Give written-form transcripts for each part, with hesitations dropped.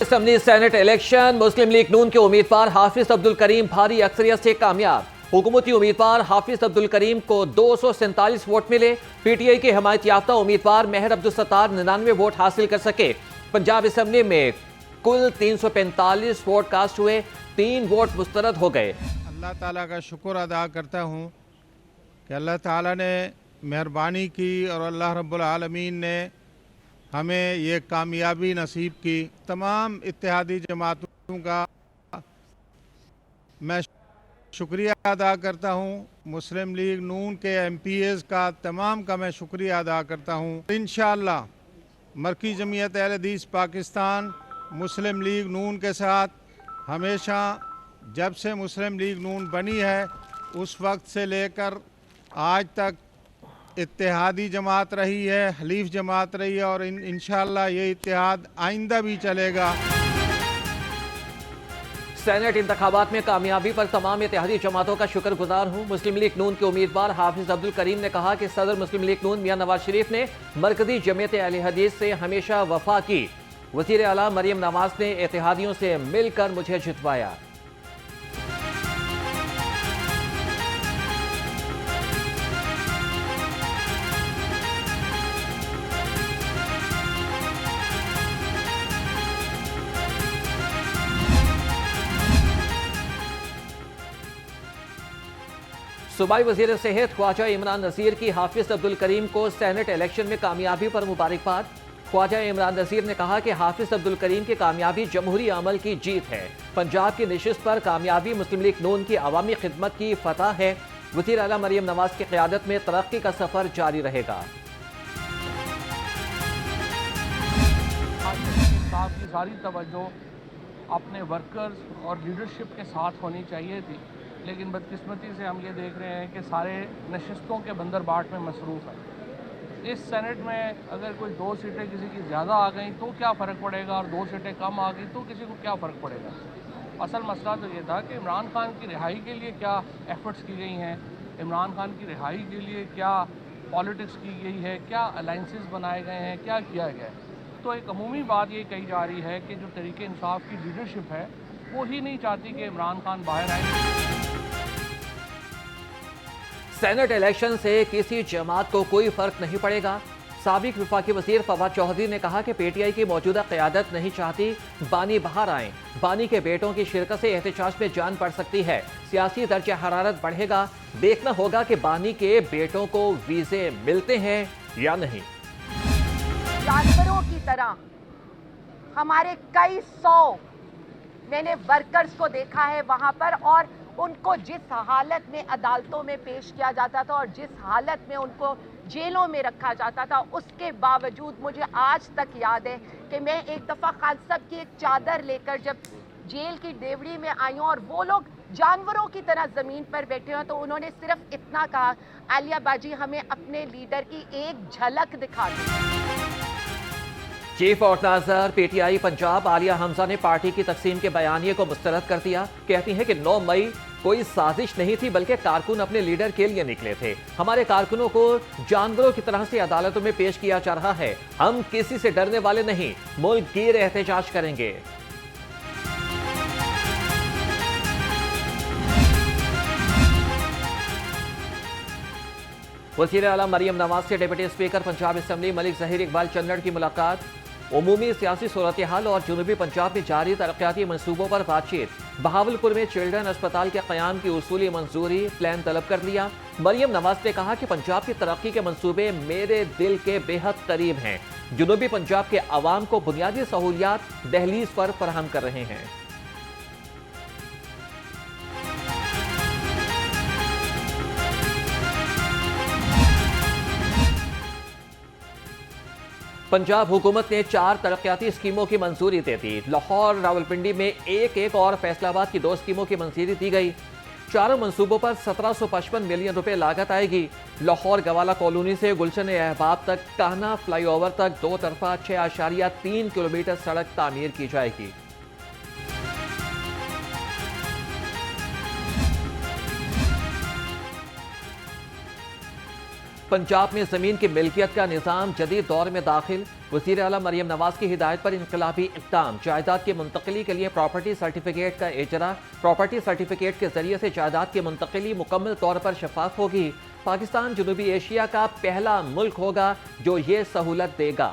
Assembly senate election मुस्लिम league नून के उम्मीदवार हाफिज अब्दुल करीम भारी अक्सरियत से कामयाब। हुकूमती उम्मीदवार हाफिज अब्दुल करीम को 247 वोट मिले। पीटीआई के हिमायत याफ्ता उम्मीदवार मेहर अब्दुल सत्तार 99 वोट हासिल कर सके। पंजाब असम्बली में कुल 345 वोट कास्ट हुए, 3 वोट मुस्तरद हो गए। अल्लाह ताला का शुक्र अदा करता हूँ कि अल्लाह ताला ने मेहरबानी की और अल्लाह रब्बुल आलमीन ने हमें ये कामयाबी नसीब की। तमाम इत्तेहादी जमातों का मैं शुक्रिया अदा करता हूँ। मुस्लिम लीग नून के MPs का तमाम का मैं शुक्रिया अदा करता हूँ। इंशाअल्लाह मरकज़ी जमीयत अहले हदीस पाकिस्तान मुस्लिम लीग नून के साथ हमेशा, जब से मुस्लिम लीग नून बनी है उस वक्त से लेकर आज तक इत्तेहादी जमात रही है, हलीफ जमात रही है और इंशाअल्लाह ये इत्तेहाद आइंदा भी चलेगा। सेनेट इंतखाबात में कामयाबी पर तमाम इत्तेहादी जमातों का शुक्रगुजार हूँ। मुस्लिम लीग नून के उम्मीदवार हाफिज अब्दुल करीम ने कहा कि सदर मुस्लिम लीग नून मियां नवाज शरीफ ने मरकजी जमीयत अहले हदीस से हमेशा वफा की। वज़ीर आला मरियम नवाज ने इत्तेहादियों से मिलकर मुझे जितवाया। सूबाई वज़ीर सेहत ख्वाजा इमरान नज़ीर की हाफिज अब्दुल करीम को सेनेट इलेक्शन में कामयाबी पर मुबारकबाद। ख्वाजा इमरान नज़ीर ने कहा कि हाफिज अब्दुल करीम की कामयाबी जमहूरी अमल की जीत है। पंजाब की नशिस्त पर कामयाबी मुस्लिम लीग नून की अवामी खिदमत की फतह है। वज़ीर आला मरियम नवाज की क़यादत में तरक्की का सफ़र जारी रहेगा। की सारी तवज्जो अपने वर्कर्स और लीडरशिप के साथ होनी चाहिए थी, लेकिन बदकिस्मती से हम ये देख रहे हैं कि सारे नशिस्तों के बंदर बाट में मसरूफ़ हैं। इस सेनेट में अगर कोई 2 सीटें किसी की ज़्यादा आ गई तो क्या फ़र्क पड़ेगा, और 2 सीटें कम आ गई तो किसी को क्या फ़र्क पड़ेगा। असल मसला तो ये था कि इमरान खान की रिहाई के लिए क्या एफ़र्ट्स की गई हैं, इमरान खान की रिहाई के लिए क्या पॉलिटिक्स की गई है, क्या अलाइंसेस बनाए गए हैं, क्या किया गया है। तो एक अमूमी बात ये कही जा रही है कि जो तरीके इंसाफ की लीडरशिप है वो ही नहीं चाहती कि इमरान खान बाहर आए। सेनेट इलेक्शन से किसी जमात को कोई फर्क नहीं पड़ेगा। साबिक वफाकी वज़ीर फवाद चौधरी ने कहा कि पीटीआई की मौजूदा क़यादत नहीं चाहती बानी बाहर आएँ। बानी के बेटों की शिरकत से एहतजाज में जान पड़ सकती है। सियासी दर्जा हरारत बढ़ेगा। देखना होगा कि बानी के बेटों को वीज़े मिलते हैं या नहीं। जानवरों की तरह हमारे कई 100 मैंने वर्कर्स को देखा है वहां पर, और उनको जिस हालत में अदालतों में पेश किया जाता था और जिस हालत में उनको जेलों में रखा जाता था, उसके बावजूद मुझे आज तक याद है कि मैं एक दफ़ा खालिद साहब की एक चादर लेकर जब जेल की डेवड़ी में आई हूँ और वो लोग जानवरों की तरह ज़मीन पर बैठे हों, तो उन्होंने सिर्फ इतना कहा, आलिया बाजी हमें अपने लीडर की एक झलक दिखा दी। Chief organizer PTI Punjab Aliya Hamza ने पार्टी की तकसीम के बयानिए को मुस्तरद कर दिया। कहती हैं कि 9 मई कोई साजिश नहीं थी, बल्कि कारकुन अपने लीडर के लिए निकले थे। हमारे कारकुनों को जानवरों की तरह से अदालतों में पेश किया जा रहा है। हम किसी से डरने वाले नहीं, मुल्क गिर एहतजाज करेंगे। वज़ीर आला मरियम नवाज से deputy speaker Punjab assembly Malik Zaheer Iqbal Channar की मुलाकात। उमूमी सियासी सूरत हाल और जनूबी पंजाब में जारी तरक्याती मनसूबों पर बातचीत। बहावलपुर में चिल्ड्रन अस्पताल के क़याम की उसूली मंजूरी, प्लान तलब कर लिया। मरियम नवाज ने कहा कि पंजाब की तरक्की के मंसूबे मेरे दिल के बेहद करीब हैं। जनूबी पंजाब के अवाम को बुनियादी सहूलियात दहलीज पर फराहम कर रहे हैं। पंजाब हुकूमत ने 4 तरक्याती स्कीमों की मंजूरी दे दी। लाहौर रावलपिंडी में एक और फैसलाबाद की 2 स्कीमों की मंजूरी दी गई। चारों मंसूबों पर 1755 मिलियन रुपए लागत आएगी। लाहौर गवाला कॉलोनी से गुलशन अहबाब तक काहना फ्लाईओवर तक 2 तरफा 6.3 किलोमीटर सड़क तामीर की जाएगी। पंजाब में जमीन की मिल्कियत का निज़ाम जदीद दौर में दाखिल। वज़ीर आला मरियम नवाज की हिदायत पर इनकलाबी इक़दाम। जायदाद की मुंतकली के लिए प्रॉपर्टी सर्टिफिकेट का इजरा। प्रॉपर्टी सर्टिफिकेट के जरिए से जायदाद की मुंतकली मुकम्मल तौर पर शफाफ होगी। पाकिस्तान जनूबी एशिया का पहला मुल्क होगा जो ये सहूलत देगा।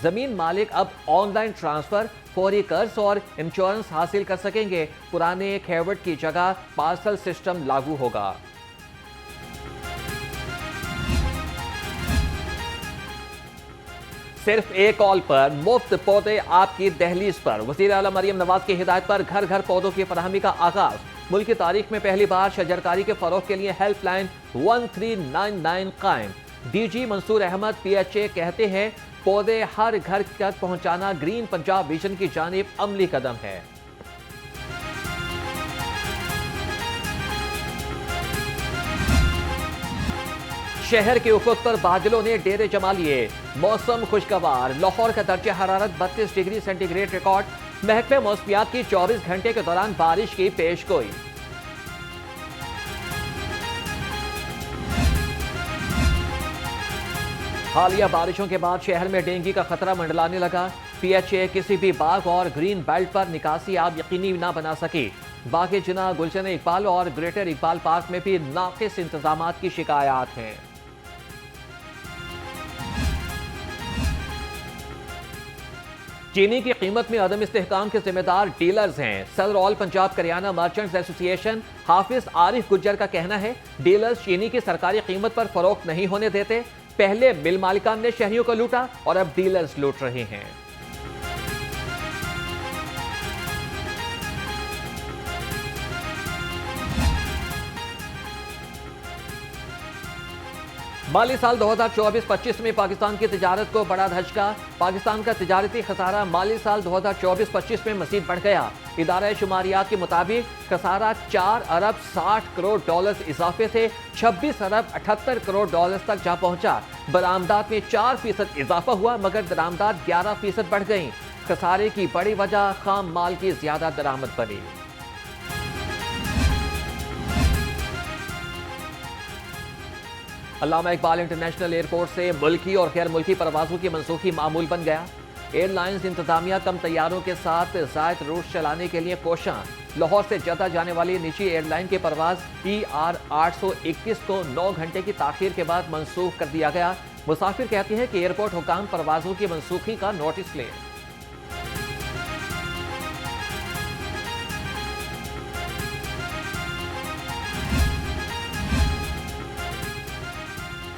जमीन मालिक अब ऑनलाइन ट्रांसफर, फौरी कर्ज और इंश्योरेंस हासिल कर सकेंगे। पुराने खेवट की जगह पार्सल सिस्टम लागू होगा। सिर्फ एक कॉल पर मुफ्त पौधे आपकी दहलीज पर। वज़ीर आला मरियम नवाज की हिदायत पर घर घर पौधों की फराहमी का आगाज। मुल्क की तारीख में पहली बार शजरकारी के फरोग के लिए हेल्पलाइन 1399 कायम। डीजी मंसूर अहमद PHA कहते हैं पौधे हर घर तक पहुंचाना ग्रीन पंजाब विजन की जानिब अमली कदम है। शहर के उफक पर बादलों ने डेरे जमा लिए। मौसम खुशगवार। लाहौर का दर्जा हरारत 32 डिग्री सेंटीग्रेड रिकॉर्ड। महकमे मौसमियात की 24 घंटे के दौरान बारिश की पेशगोई। हालिया बारिशों के बाद शहर में डेंगू का खतरा मंडलाने लगा। PHA किसी भी बाग और ग्रीन बेल्ट पर निकासी आप यकीनी ना बना सकी। बाग जिना, गुलशन इकबाल और ग्रेटर इकबाल पार्क में भी नाकिस इंतजामात की शिकायत हैं। चीनी की कीमत में अदम इस्तेहकाम के जिम्मेदार डीलर्स हैं। सदर ऑल पंजाब करियाना मर्चेंट्स एसोसिएशन हाफिज आरिफ गुज्जर का कहना है डीलर्स चीनी की सरकारी कीमत पर फरोख्त नहीं होने देते। पहले मिल मालिकान ने शहरियों को लूटा और अब डीलर्स लूट रहे हैं। माली साल 2024-25 में पाकिस्तान की तिजारत को बड़ा धचका। पाकिस्तान का तिजारती खसारा माली साल 2024-25 में मजीद बढ़ गया। इदारा शुमारियात के मुताबिक खसारा 4 अरब 60 करोड़ डॉलर इजाफे से 26 अरब 78 करोड़ डॉलर तक जा पहुंचा। बरामदात में 4% इजाफा हुआ मगर दरामदात 11% बढ़ गई। खसारे की बड़ी वजह खाम माल की ज्यादा दरामद बनी। अल्लामा इकबाल इंटरनेशनल एयरपोर्ट से मुल्की और गैर मुल्की परवाजों की मनसूखी मामूल बन गया। एयरलाइंस इंतजामिया कम तैयारों के साथ जायद रूट चलाने के लिए कोशां। लाहौर से जद्दा जाने वाली निजी एयरलाइन के परवाज ER 821 को 9 घंटे की ताखीर के बाद मनसूख कर दिया गया। मुसाफिर कहते हैं कि एयरपोर्ट हुकाम परवाजों की मनसूखी का नोटिस लें।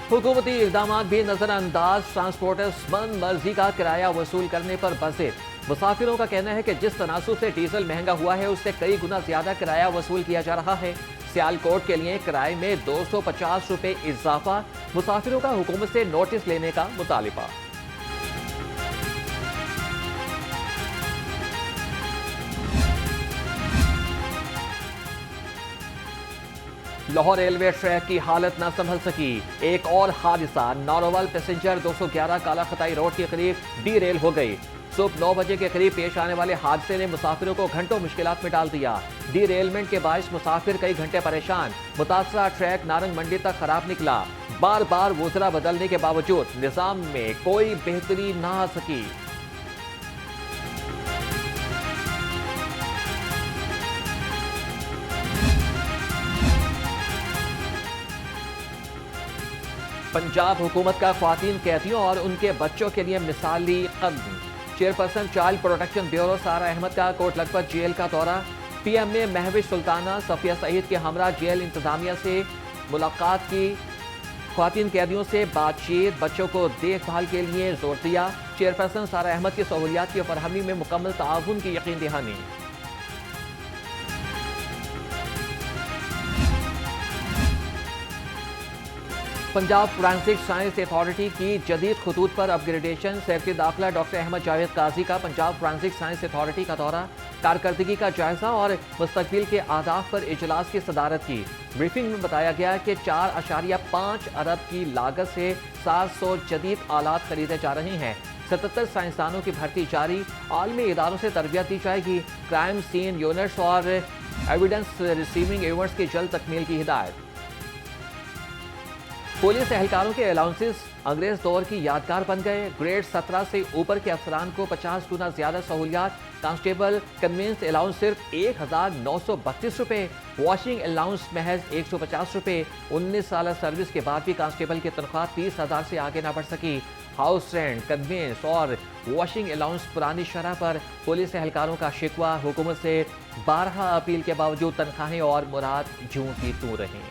हुकूमती इक़दाम भी नजरअंदाज। ट्रांसपोर्टर्स मन मर्जी का किराया वसूल करने पर बज़िद। मुसाफिरों का कहना है कि जिस तनासुब से डीजल महंगा हुआ है उससे कई गुना ज्यादा किराया वसूल किया जा रहा है। सियालकोट के लिए किराए में 250 रुपए इजाफा। मुसाफिरों का हुकूमत से नोटिस लेने का मुतालिबा। लाहौर रेलवे ट्रैक की हालत न संभल सकी। एक और हादसा। नारोवाल पैसेंजर 211 काला खताई रोड के करीब डी रेल हो गई। सुबह 9 बजे के करीब पेश आने वाले हादसे ने मुसाफिरों को घंटों मुश्किलात में डाल दिया। डी रेलमेंट के बायस मुसाफिर कई घंटे परेशान। मुतासरा ट्रैक नारंग मंडी तक खराब निकला। बार बार वज़रा बदलने के बावजूद निजाम में कोई बेहतरी न आ सकी। पंजाब हुकूमत का ख्वातीन कैदियों और उनके बच्चों के लिए मिसाली कदम। चेयरपर्सन चाइल्ड प्रोटेक्शन ब्यूरो सारा अहमद का कोट लखपत जेल का दौरा। PM ने महविश सुल्ताना सफिया सईद के हमरा जेल इंतजामिया से मुलाकात की। ख्वातीन कैदियों से बातचीत, बच्चों को देखभाल के लिए जोर दिया। चेयरपर्सन सारा अहमद की सहूलियात की फरहमी में मुकम्मल ताउन की यकीन दहानी। पंजाब फोरेंसिक साइंस अथॉरिटी की जदीद खतूत पर अपग्रेडेशन। सैफी दाखिला डॉक्टर अहमद जावेद काजी का पंजाब फोरेंसिक साइंस अथॉरिटी का दौरा। कारकर्दगी का जायजा और मुस्तकबिल के आदाफ पर इजलास की सदारत की। ब्रीफिंग में बताया गया कि 4.5 अरब की लागत से 700 जदीद आलात खरीदे जा रहे हैं। 77 साइंसदानों की भर्ती जारी। आलमी इदारों से तरबियत दी जाएगी। क्राइम सीन यूनिट्स और एविडेंस रिसीविंग यूनिट्स की जल्द तकमील की हिदायत। पुलिस एहलकारों के अलाउंसेस अंग्रेज दौर की यादगार बन गए। ग्रेड 17 से ऊपर के अफसरान को 50 गुना ज्यादा सहूलियात। कांस्टेबल कन्वेंस अलाउंस सिर्फ 1932 रुपए। वॉशिंग अलाउंस महज 150 रुपए। 19 साल सर्विस के बाद भी कांस्टेबल की तनख्वाह 30,000 से आगे ना बढ़ सकी। हाउस रेंट, कन्वेंस और वॉशिंग अलाउंस पुरानी शरह पर। पुलिस एहलकारों का शिकवा, हुकूमत से 12 अपील के बावजूद तनख्वाहें और मुराद जूं की तूं रहीं।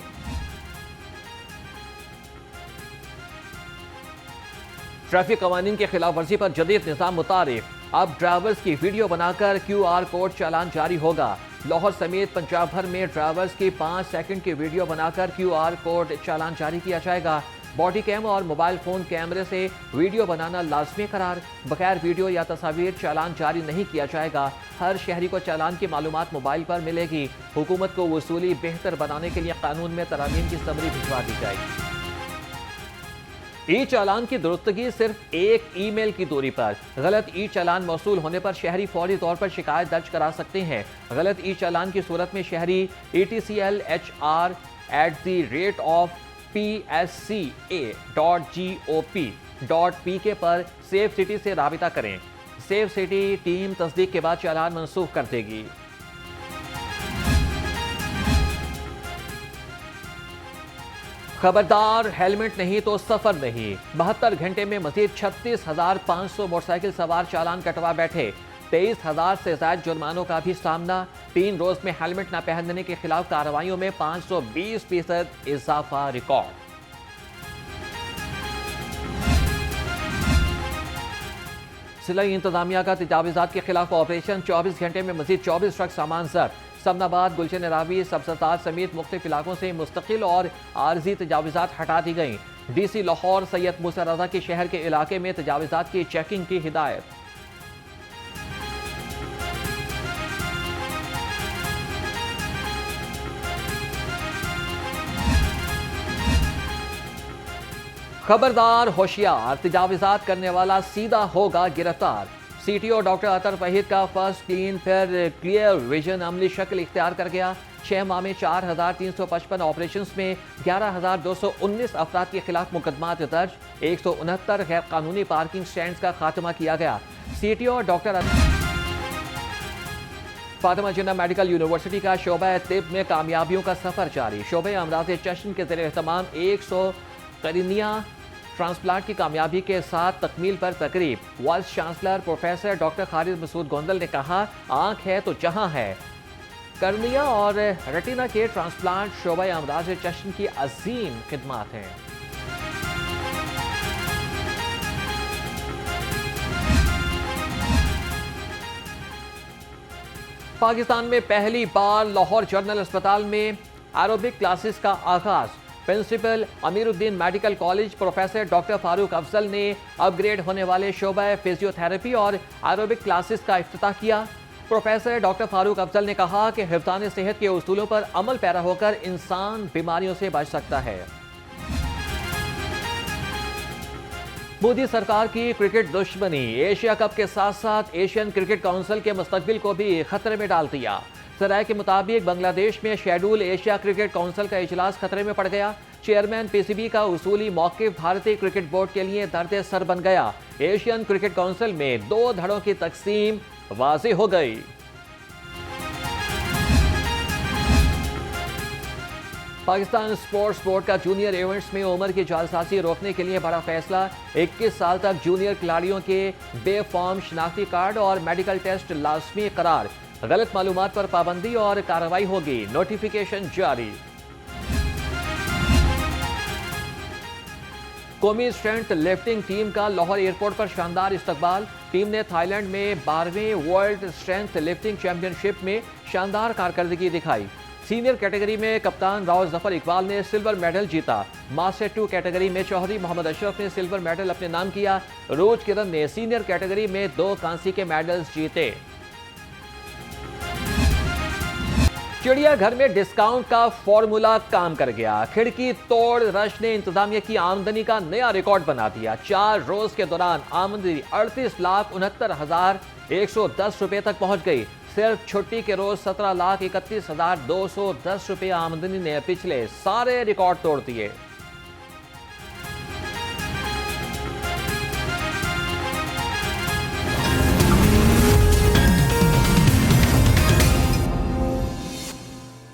ट्रैफिक कवानीन की खिलाफ वर्जी पर जदीद निज़ाम मुतारिफ। अब ड्राइवर्स की वीडियो बनाकर QR कोड चालान जारी होगा। लाहौर समेत पंजाब भर में ड्राइवर्स की 5 सेकंड की वीडियो बनाकर QR कोड चालान जारी किया जाएगा। बॉडी कैम और मोबाइल फोन कैमरे से वीडियो बनाना लाजमी करार। बगैर वीडियो या तस्वीर चालान जारी नहीं किया जाएगा। हर शहरी को चालान की मालूमात मोबाइल पर मिलेगी। हुकूमत को वसूली बेहतर बनाने के लिए कानून में तरामीम की समरी भिजवा दी जाएगी। ई चालान की दुरुस्तगी सिर्फ एक ईमेल की दूरी पर। गलत ई चालान मौसूल होने पर शहरी फौरी तौर पर शिकायत दर्ज करा सकते हैं। गलत ई चालान की सूरत में शहरी etclhr@psca.gop.pk पर सेफ सिटी से राबिता करें। सेफ सिटी टीम तस्दीक के बाद चालान मंसूख कर देगी। खबरदार, हेलमेट नहीं तो सफर नहीं। 72 घंटे में मजीद 36,500 मोटरसाइकिल सवार चालान कटवा बैठे। 23,000 से ज्यादा जुर्मानों का भी सामना। 3 रोज में हेलमेट न पहनने के खिलाफ कार्रवाइयों में 520% इजाफा रिकॉर्ड। जिला इंतजामिया का तजावीज़ात के खिलाफ ऑपरेशन। 24 घंटे में मजीद 24 ट्रक सामान जब्त। समनाबाद, गुलशन रावी, सब्ज़तार समेत मुख्तलिफ इलाकों से मुस्तकिल और आर्जी तजावीज़ात हटा दी गई। DC लाहौर सैयद मूसा रज़ा के शहर के इलाके में तजावीज़ात की चेकिंग की हिदायत। खबरदार, होशियार, तजावीज़ात करने वाला सीधा होगा गिरफ्तार। CTO डॉक्टर अतर फहीद का फर्स्ट क्लीन फिर क्लियर विजन अमली शक्ल इख्तियार कर गया। 6 माह में 4,355 ऑपरेशन में 11,219 अफराद के खिलाफ मुकदमात दर्ज। 169 गैर कानूनी पार्किंग स्टैंड का खात्मा किया गया। CTO डॉक्टर फातिमा जिन्ना मेडिकल यूनिवर्सिटी का शोबा तिब में कामयाबियों का सफर जारी। शोबे अमराज चश्न के ज़ेरे एहतमाम 100 करीनिया ट्रांसप्लांट की कामयाबी के साथ तकमील पर तकरीब। Vice chancellor professor doctor Khalid Masood Gondal ने कहा, आंख है तो जहां है। कर्निया और रेटिना के ट्रांसप्लांट शोबा अमराज चश्न की अजीम खिदमात हैं। पाकिस्तान में पहली बार लाहौर जनरल अस्पताल में एरोबिक क्लासेस का आगाज। Principal Amiruddin medical college professor doctor Farooq Afzal ने अपग्रेड होने वाले शोबा फिजियोथेरेपी और एरोबिक क्लासेस का इफ्तिताह किया। प्रोफेसर डॉक्टर फारूक अफजल ने कहा कि हिफ्ज़ान सेहत के उसूलों पर अमल पैरा होकर इंसान बीमारियों से बच सकता है। मोदी सरकार की क्रिकेट दुश्मनी एशिया कप के साथ साथ एशियन क्रिकेट काउंसिल के मुस्तकबिल को भी खतरे में डाल दिया। सराय के मुताबिक बांग्लादेश में शेड्यूल एशिया क्रिकेट काउंसिल का इजलास खतरे में पड़ गया। चेयरमैन PCB का उसूली मौक़िफ़ भारतीय क्रिकेट बोर्ड के लिए दर्द सर बन गया। एशियन क्रिकेट काउंसिल में 2 धड़ों की तकसीम वाज़ेह हो गई। पाकिस्तान स्पोर्ट्स बोर्ड का जूनियर इवेंट्स में उम्र की जालसाजी रोकने के लिए बड़ा फैसला। 21 साल तक जूनियर खिलाड़ियों के बेफॉर्म शनाख्ती कार्ड और मेडिकल टेस्ट लाजमी करार। गलत मालूमात पर पाबंदी और कार्रवाई होगी। नोटिफिकेशन जारी। कौमी स्ट्रेंथ लिफ्टिंग टीम का लाहौर एयरपोर्ट पर शानदार इस्तकबाल। टीम ने थाईलैंड में 12वें वर्ल्ड स्ट्रेंथ लिफ्टिंग चैंपियनशिप में शानदार कारकर्दगी दिखाई। सीनियर कैटेगरी में कप्तान राव जफर इकबाल ने सिल्वर मेडल जीता। मास्टर 2 कैटेगरी में चौधरी मोहम्मद अशरफ ने सिल्वर मेडल अपने नाम किया। रोज किरण ने सीनियर कैटेगरी में 2 कांसी के मेडल्स जीते। चिड़ियाघर में डिस्काउंट का फॉर्मूला काम कर गया। खिड़की तोड़ रश ने इंतजामिया की आमदनी का नया रिकॉर्ड बना दिया। 4 रोज के दौरान आमदनी 38,69,110 रुपए तक पहुंच गई। सिर्फ छुट्टी के रोज 17,31,210 रुपए आमदनी ने पिछले सारे रिकॉर्ड तोड़ दिए।